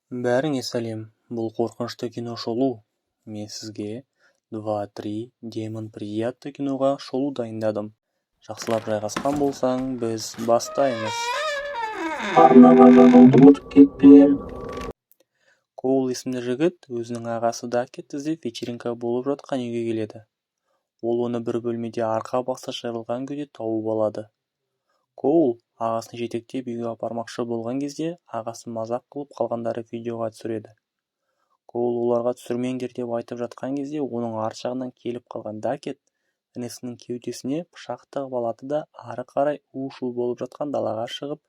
Бәріңе сәлем, бұл қорқынышты кино шолу. Мен сізге 2-3 демон прият атты киноға шолу дайындадым. Жақсылап жайғасқан болсаң, біз бастаймыз. Арнаға жағылды ұмытып кетпе. Коул есімді жігіт өзінің ағасы Дакетті іздеп вечеринка болып жатқан үйге келеді. Ол оны бір бөлмеде арқа басы жайылған күйде тауып алады. Коул ағасын жетектеп үйге апармақшы болған кезде ағасы мазақ қылып қалғандары видеоға түсіреді. Коул оларға түсірмеңдер деп айтып жатқан кезде оның арт жағынан келіп қалған Дакет інісінің кеудесіне пышақ тығып алады да ары қарай у-шу болып жатқан далаға шығып,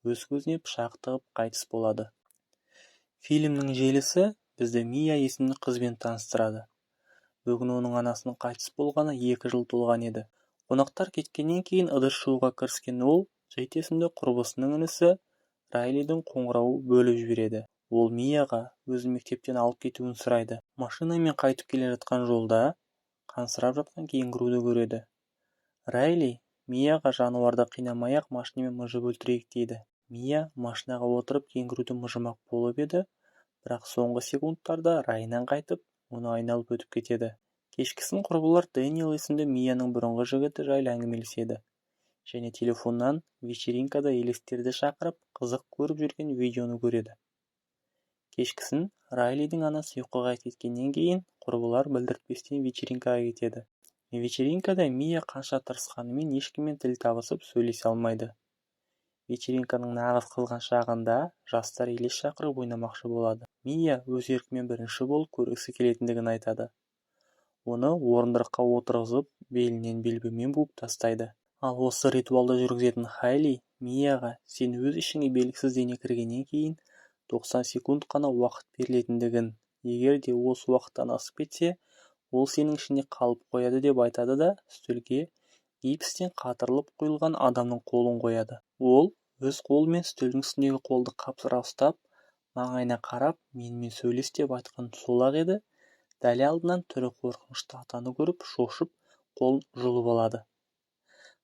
өз көзіне пышақ тығып қайтыс болады. Фильмнің желісі бізді Мия есімді қызбен таныстырады. Бүгін оның анасының қайтыс болғаны 2 жыл толған еді. Қонақтар кеткеннен кейін ыдыс жууға кіріскен ол, Джейд есімді құрбысының інісі Райлидің қоңырауы бөліп жібереді. Ол Мияға өзін мектептен алып кетуін сұрайды. Машинамен қайтып келе жатқан жолда қансырап жатқан кенгуруды көреді. Райли Мияға жануарды қинамай-ақ машинамен мыжып өлтірейік дейді. Мия машинаға отырып кенгуруды мыжымақ болып еді, бірақ соңғы секундтарда райынан қайтып, оны айналып өтіп кетеді. Кешкісін құрбылар Дэниел есімді Мияның бұрынғы жігіті жайлы әңгімелеседі және телефоннан вечеринкада елестерді шақырып қызық көріп жүрген видеоны көреді. Кешкісін Райлидің анасы ұйқыға кеткеннен кейін құрбылар білдіртпестен вечеринкаға кетеді. Вечеринкада Мия қанша тырысқанымен ешкіммен тіл табысып сөйлесе алмайды. Вечеринканың нағыз қызған шағында жастар елес шақырып ойнамақшы болады. Мия өз еркімен бірінші болып көргісі келетіндігін айтады. Оны орындыққа отырғызып, белінен белбеумен буып тастайды. Ал осы ритуалды жүргізетін Хайли Мияға сен өз ішіңе белгісіз дене кіргеннен кейін 90 секунд қана уақыт берілетіндігін, егер де осы уақыттан асып кетсе, ол сенің ішінде қалып қояды деп айтады да үстелге гипстен қатырылып қойылған адамның қолын қояды. Ол өз қолымен үстелдің үстіндегі қолды қапсыра ұстап, маңайына қарап, менімен сөйлес деп айтқан сол-ақ еді, дәл алдынан түрі қорқынышты атаны көріп шошып, қолын жұлып алады.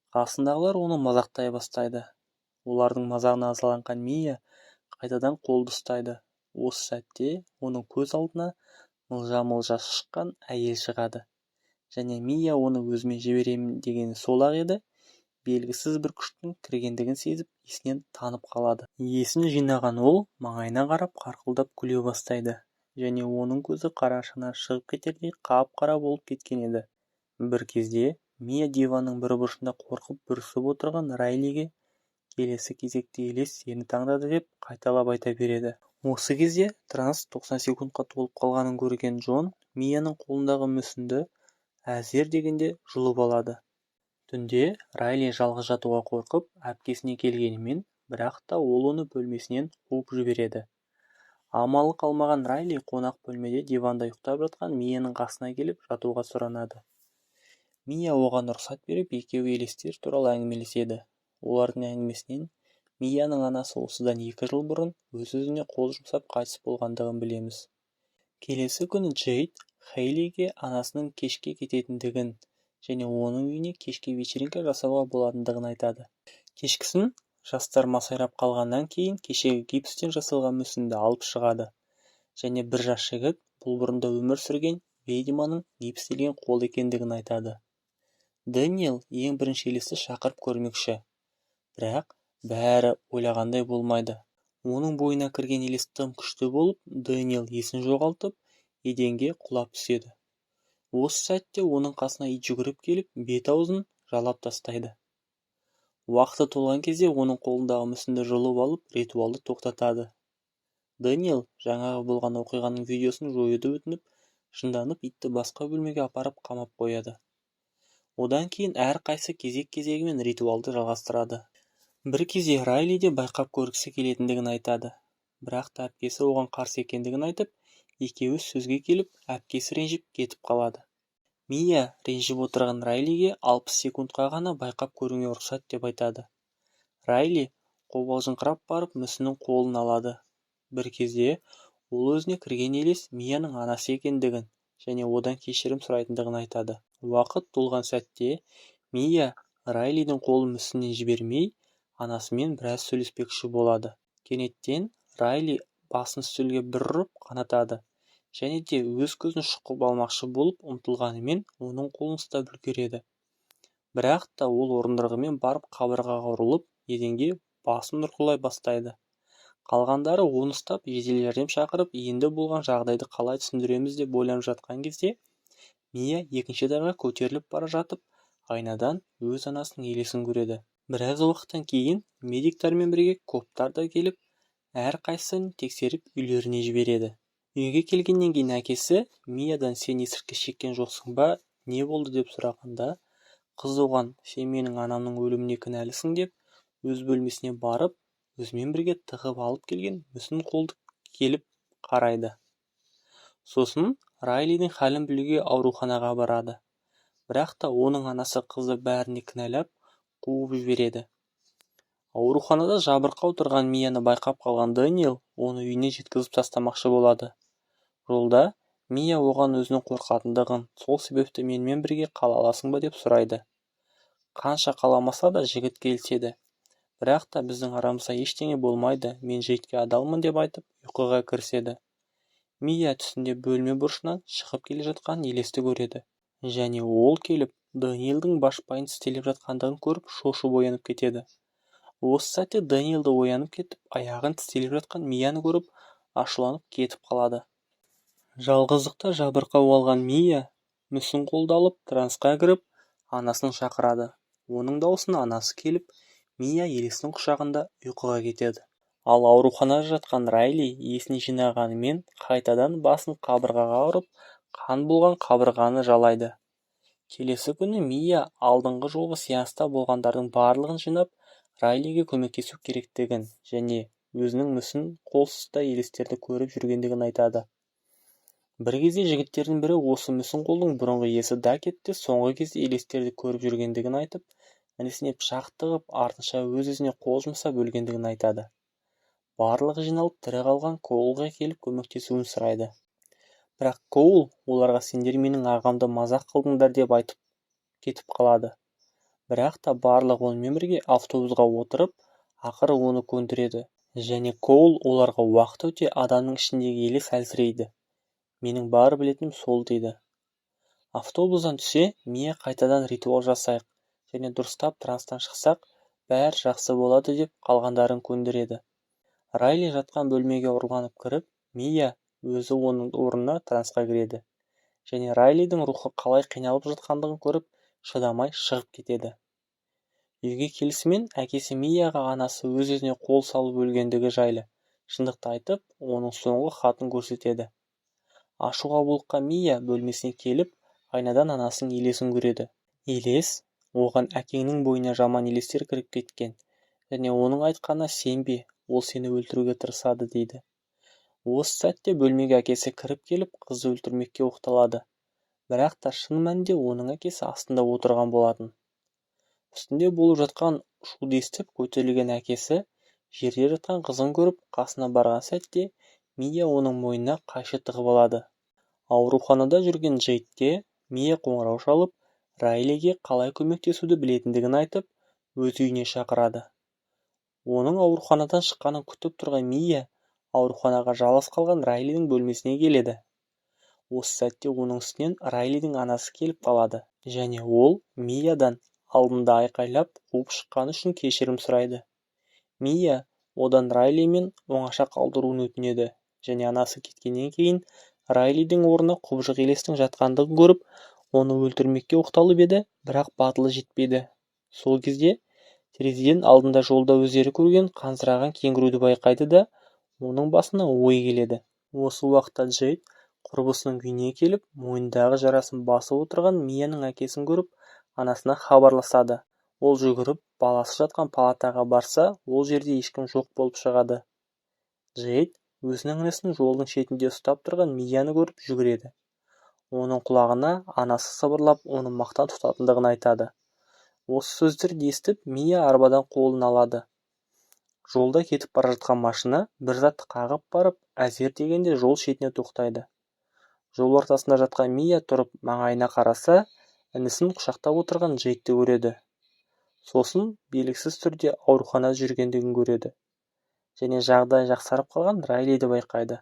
Қасындағылар оны мазақтай бастайды. Олардың мазағына ызаланған Мия қайтадан қолды ұстайды. Осы сәтте оның көз алдына мылжа-мылжа шыққан әйел шығады. Және Мия оны өзіме жіберемін дегені сол-ақ еді, белгісіз бір күштің кіргендігін сезіп, есінен танып қалады. Есін жинаған ол маңайына қарап қарқылдап күле бастайды. Және оның көзі қарашығынан шығып кетердей қап-қара болып кеткен еді. Бір кезде Мия диванның бір бұрышында қорқып бүрісіп отырған Райлиге келесі кезекте елес сені таңдады деп қайталап айта береді. Осы кезде транс 90 секундқа толып қалғанын көрген Джон Мияның қолындағы мүсінді әзер дегенде жұлып алады. Түнде Райли жалғыз жатуға қорқып әпкесіне келгенімен, бірақ та ол оны бөлмесінен қуып жібереді. Амалы қалмаған Райли қонақ бөлмеде диванда ұйықтап жатқан Мияның қасына келіп жатуға сұранады. Мия оған рұқсат беріп, екеуі елестер туралы әңгімелеседі. Олардың әңгімесінен Мияның анасы осыдан 2 жыл бұрын өз-өзіне қол жұмсап қайтыс болғандығын білеміз. Келесі күні Джейд Хейлиге анасының кешке кететіндігін және оның үйіне кешке вечеринка жасауға болатындығын айтады. Кешкісін жастар масайрап қалғаннан кейін кешегі гипстен жасалған мүсінді алып шығады. Және бір жас жігіт бұл бұрында өмір сүрген ведьманың гипстелген қол екендігін айтады. Дэниел ең бірінші елесті шақырып көрмекші. Бірақ бәрі ойлағандай болмайды. Оның бойына кірген елес тым күшті болып, Дэниел есін жоғалтып, еденге құлап түседі. Осы сәтте оның қасына ит жүгіріп келіп, бет-аузын жалап тастайды. Уақыты толған кезде оның қолындағы мүсінді жұлып алып, ритуалды тоқтатады. Дэниел жаңағы болған оқиғаның видеосын жоюды өтініп, жынданып итті басқа бөлмеге апарып қамап қояды. Одан кейін әрқайсы кезек-кезегімен ритуалды жалғастырады. Бір кезде Райли де байқап көргісі келетіндігін айтады. Бірақ та әпкесі оған қарсы екендігін айтып, екеуі сөзге келіп, әпкесі ренжіп кетіп қалады. Мия ренжіп отырған Райлиге 60 секундқа ғана байқап көруіңе рұқсат деп айтады. Райли қобалжыңқырап барып мүсіннің қолын алады. Бір кезде ол өзіне кірген елес Мияның анасы екендігін және одан кешірім сұрайтындығын айтады. Уақыт толған сәтте Мия Райлидің қолын мүсіннен жібермей, анасымен біраз сөйлеспекші болады. Кенеттен Райли басын үстелге бір ұрып қанатады және де өз көзін шұқып алмақшы болып ұмтылғанымен оның қолын ұстап үлгереді. Бірақ та ол орындығымен барып қабырғаға ұрылып, еденге басын ұрғылай бастайды. Қалғандары оны ұстап жедел жәрдем шақырып, енді болған жағдайды қалай түсіндіреміз деп ойланып жатқан кезде, Мия екінші этажға көтеріліп бара жатып, айнадан өз анасының елесін көреді. Біраз уақыттан кейін медиктермен бірге коптар да келіп, әрқайсысын тексеріп үйлеріне жібереді. Үйге келгеннен кейін әкесі Миядан сен есірткі шеккен жоқсың ба, не болды деп сұрағанда, қыз оған сен менің анамның өліміне кінәлісің деп, өз бөлмесіне барып, өзімен бірге тығып алып келген мүсін қолды келіп қарайды. Сосын Райлидің халін білуге ауруханаға барады. Бірақ та оның анасы қызы бәріне кінәлап, қуып жібереді. Ауруханада жабырқау тұрған Мияны байқап қалған Дэниел оны үйіне жеткізіп тастамақшы болады. Жолда Мия оған өзінің қорқатындығын, сол себепті менімен бірге қала аласың ба деп сұрайды. Қанша қаламаса да жігіт келіседі. Бірақ та біздің арамызда ештеңе болмайды, мен Джейдке адалмын деп айтып, ұйқыға кіріседі. Мия түсінде бөлме бұрышынан шығып келе жатқан елесті көреді. Және ол келіп, Дэниелдің башпайын тістелеп жатқандығын көріп, шошып оянып кетеді. Осы сәтте Дэниелді оянып кетіп, аяғын тістелеп жатқан Мияны көріп, ашуланып кетіп қалады. Жалғыздықта жабырқау алған Мия мүсін қолды алып трансқа кіріп, анасын шақырады. Оның даусын анасы келіп, Мия елесінің құшағында ұйқыға кетеді. Ал ауруханада жатқан Райли есін жинағанымен қайтадан басын қабырғаға ұрып, қан болған қабырғаны жалайды. Келесі күні Мия алдыңғы жолғы сеанста болғандардың барлығын жинап, Райлиге көмектесу керектігін және өзінің мүсін қолсызда елестерді көріп жүргендігін айтады. Бір кезде жігіттердің бірі осы мүсін қолдың бұрынғы иесі Дакетте соңғы кезде елестерді көріп жүргендігін айтып, інісіне пышақ тығып, артынша өз-өзіне қол жұмсап өлгендігін айтады. Барлығы жиналып тірі қалған Коулға келіп көмектесуін сұрайды. Бірақ Коул оларға сендер менің ағамды мазақ қылдыңдар деп айтып кетіп қалады. Бірақ та барлығы онымен бірге автобусға отырып, ақыры оны көндіреді. Және Коул оларға уақыт өте адамның ішіндегі елес әлсірейді. Менің бары білетінім сол дейді. Автобустан түсе, Мия қайтадан ритуал жасайық және дұрыстап транстан шықсақ, бәрі жақсы болады деп қалғандарын көндіреді. Райли жатқан бөлмеге ұрланып кіріп, Мия өзі оның орнына трансқа кіреді. Және Райлидің рухы қалай қиналып жатқандығын көріп, шыдамай шығып кетеді. Үйге келісімен әкесі Мияға анасы өз-өзіне қол салып өлгендігі жайлы шындықты айтып, оның соңғы хатын көрсетеді. Ашуға булыққан Мия бөлмесіне келіп, айнадан анасының елесін көреді. Елес оған әкеңнің бойына жаман елестер кіріп кеткен, және оның айтқанына сенбе, ол сені өлтіруге тырысады дейді. Осы сәтте бөлмеге әкесі кіріп келіп, қызды өлтірмекке оқталады. Бірақ та шын мәнінде оның әкесі астында отырған болатын. Үстінде болып жатқан шуды естіп көтерілген әкесі жерде жатқан қызын көріп, қасына барған сәтте Мия оның мойнына қайшы тығып алады. Ауруханада жүрген Джейдке Мия қоңырау шалып, Райлиге қалай көмектесуді білетіндігін айтып, өз үйіне шақырады. Оның ауруханадан шыққанын күтіп тұрған Мия ауруханаға жалғыз қалған Райлидің бөлмесіне келеді. Осы сәтте оның үстінен Райлидің анасы келіп қалады. Және ол Миядан алдында айқайлап қуып шыққаны үшін кешірім сұрайды. Мия одан Райлимен оңаша қалдыруын өтінеді. Және анасы кеткеннен кейін Райлидің орнына құбыжық елестің жатқандығын көріп, оны өлтірмекке оқталып еді, бірақ батылы жетпеді. Сол кезде терезеден алдында жолда өздері көрген қансыраған кенгуруды байқайды да, оның басына ой келеді. Осы уақытта Джейд құрбысының үйіне келіп, мойнындағы жарасын басып отырған Мияның әкесін көріп, анасына хабарласады. Ол жүгіріп, баласы жатқан палатаға барса, ол жерде ешкім жоқ болып шығады. Джейд өзінің інісін жолдың шетінде ұстап тұрған Мияны көріп жүгіреді. Оның құлағына анасы сыбырлап, оны мақтан тұтатындығын айтады. Осы сөздерді естіп, Мия арбадан қолын алады. Жолда кетіп бара жатқан машина бір затты қағып барып, әзер дегенде жол шетіне тоқтайды. Жол ортасында жатқан Мия тұрып маңайына қараса, інісін құшақтап отырған Джейдті көреді. Сосын белгісіз түрде ауруханада жүргендігін көреді. және жағдайы жақсарып қалған Райлиді байқайды.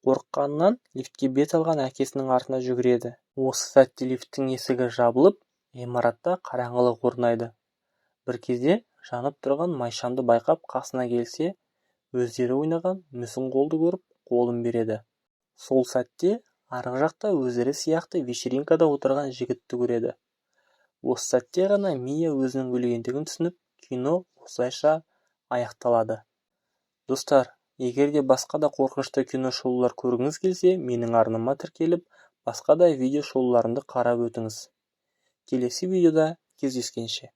Қорыққанынан лифтке бет алған әкесінің артына жүгіреді. Осы сәтте лифттің есігі жабылып, ғимаратта қараңғылық орнайды. Бір кезде жанып тұрған майшамды байқап қасына келсе, өздері ойнаған мүсін қолды көріп, қолын береді. Сол сәтте арғы жақта өздері сияқты вечеринкада отырған жігітті көреді. Осы сәтте ғана Мия өзінің өлгендігін түсініп, кино осылайша аяқталады. Достар, егер де басқа да қорқынышты кино шоулар көргіңіз келсе, менің арнама тіркеліп, басқа да видео шоуларымды қарап өтіңіз. Келесі видеода кездескенше.